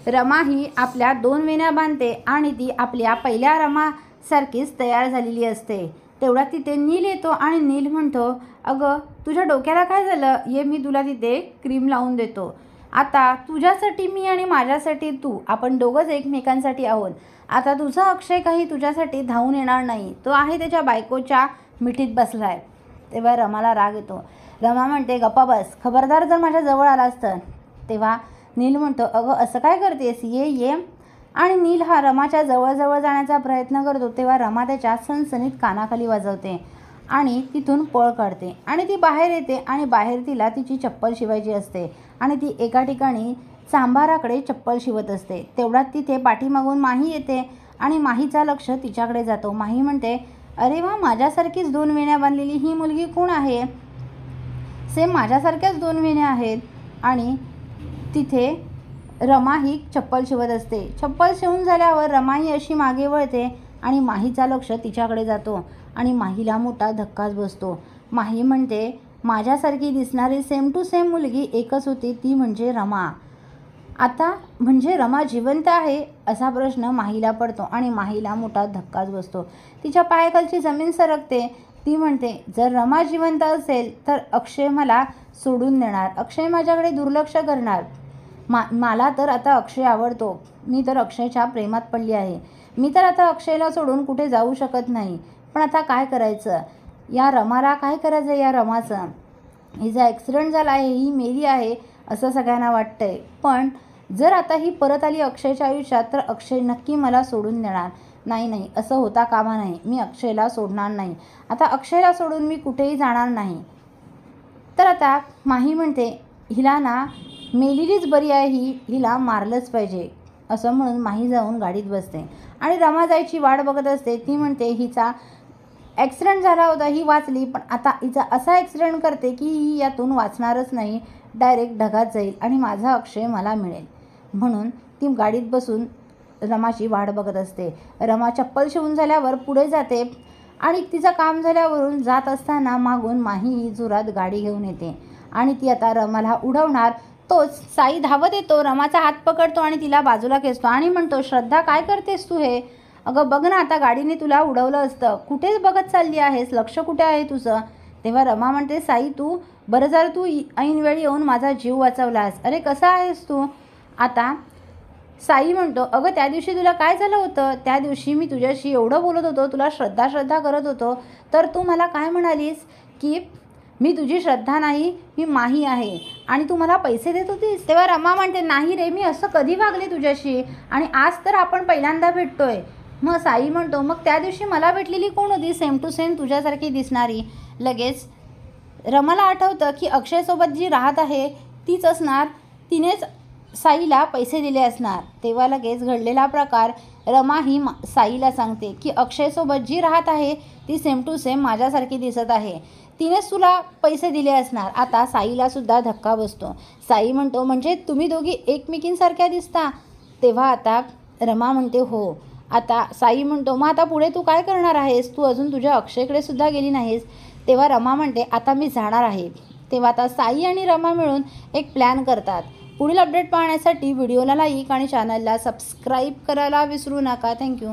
रमा ही आपल्या 2 वेण्या बांधते आणि ती आपल्या पहिल्या रमासारखीच तयार झालेली असते। तेवढ्यात तिथे नील येतो आणि नील म्हणतो, अगं तुझ्या डोक्याला काय झालं? ये मी तुला तिथे क्रीम लावून देतो। आता तुझ्यासाठी मी आणि माझ्यासाठी तू, आपण दोघंच एकमेकांसाठी आहोत। आता तुझा अक्षय काही तुझ्यासाठी धावून येणार नाही, तो आहे त्याच्या बायकोच्या मिठीत बसलाय। तेव्हा रमाला राग येतो। रमा म्हणते, गप्पा बस, खबरदार जर माझ्या जवळ आलास तर। तेव्हा नील म्हणतो, अगं असं काय करतेस, ये ये। आणि नील हा रमाच्या जवळ जाण्याचा प्रयत्न करतो तेव्हा रमा त्याच्या सणसणीत कानाखाली वाजवते आणि तिथून पळ काढते आणि ती बाहेर येते आणि बाहेर तिला तिची चप्पल शिवायची असते आणि ती एका ठिकाणी सांभाराकडे चप्पल शिवत असते। तेवढ्यात तिथे पाठीमागून माही येते आणि माहीचा लक्ष तिच्याकडे जातो। माही म्हणते, अरे वा, माझ्यासारखीच 2 वेण्या बांधलेली ही मुलगी कोण आहे? सेम माझ्यासारख्याच 2 वेण्या आहेत। आणि तिथे रमा ही चप्पल शिवत असते। चप्पल शिवून झाल्यावर रमा ही अशी मागे वळते आणि माहीचा लक्ष तिच्याकडे जातो आणि माहीला मोठा धक्काच बसतो। माही म्हणते, माझ्यासारखी दिसणारी सेम टू सेम मुलगी एकच होती, ती म्हणजे रमा। आता म्हणजे रमा जिवंत आहे असा प्रश्न माहीला पडतो आणि माहीला मोठा धक्काच बसतो। तिच्या पायाखालची जमीन सरकते। ती म्हणते, जर रमा जिवंत असेल तर अक्षय मला सोडून देणार, अक्षय माझ्याकडे दुर्लक्ष करणार। मला तर आता अक्षय आवडतो, मी तर अक्षयच्या प्रेमात पडली आहे। मी तर आता अक्षयला सोडून कुठे जाऊ शकत नाही। पण आता काय करायचं? या रमाला काय करायचं? या रमाचं हिचा ॲक्सिडेंट झाला आहे, ही मेली आहे असं सगळ्यांना वाटतंय। पण जर आता ही परत आली अक्षयच्या आयुष्यात तर अक्षय नक्की मला सोडून देणार। नाही, असं होता कामा नाही, मी अक्षयला सोडणार नाही। आता अक्षयला सोडून मी कुठेही जाणार नाही। तर आता माही म्हणते, हिला ना मेलेलीच बरी आहे, हिला मारलंच पाहिजे असं म्हणून माही जाऊन गाडीत बसते आणि रमा जायची वाट बघत असते। ती म्हणते, हिचा ॲक्सिडेंट झाला होता, ही वाचली, पण आता हिचा असा ॲक्सिडेंट करते की ही यातून वाचणारच नाही, डायरेक्ट ढगात जाईल आणि माझा अक्षय मला मिळेल। म्हणून ती गाडीत बसून रमाची वाट बघत असते। रमा चप्पल शिवून झाल्यावर पुढे जाते आणि तिचं काम झाल्यावरून जात असताना मागून माही जोरात गाडी घेऊन येते आणि ती आता रमाला उडवणार। तोच साई धावत येतो, रमाचा हात पकडतो आणि तिला बाजूला खेचतो आणि म्हणतो, श्रद्धा काय करतेस तू हे? अगं बघ ना, आता गाडीने तुला उडवलं असतं, कुठेच बघत चालली आहेस, लक्ष कुठे आहे तुझं? तेव्हा रमा म्हणते, साई तू बरं झालं तू ऐनवेळी येऊन माझा जीव वाचवलास, अरे कसा आहेस तू? आता साई म्हणतो, अगं त्या दिवशी तुला काय झालं होतं? त्या दिवशी मी तुझ्याशी एवढं बोलत होतो, तुला श्रद्धा करत होतो, तर तू मला काय म्हणालीस की मी तुझी श्रद्धा नाही, मी माही आहे आणि तू मला पैसे देत होतीस? तेव्हा रमा म्हणते, नाही रे, मी असं कधी वागले तुझ्याशी आणि आज तर आपण पहिल्यांदा भेटतोय। मग साई म्हणतो, मग त्या दिवशी मला भेटलेली कोण होती सेम टू सेम तुझ्यासारखी दिसणारी? लगेच रमाला आठवतं की अक्षयसोबत जी राहत आहे तीच असणार, तिनेच साईला पैसे दिले असणार। तेव्हा लगेच घडलेला प्रकार रमा ही साईला सांगते की अक्षयसोबत जी राहत आहे ती सेम टू सेम माझ्यासारखी दिसत आहे, तिनेच तुला पैसे दिले असणार। आता साईला सुद्धा धक्का बसतो। साई म्हणतो, म्हणजे तुम्ही दोघी एकमेकींसारख्या दिसता? तेव्हा आता रमा म्हणते, हो। आता साई म्हणतो, मग आता पुढे तू काय करणार आहेस? तू अजून तुझ्या अक्षयकडे सुद्धा गेली नाहीस। तेव्हा रमा म्हणते, आता मी जाणार आहे। तेव्हा आता साई आणि रमा मिळून एक प्लॅन करतात। पुढील अपडेट पाहण्यासाठी व्हिडिओला लाईक आणि चॅनलला सबस्क्राईब करायला विसरू नका। थँक्यू।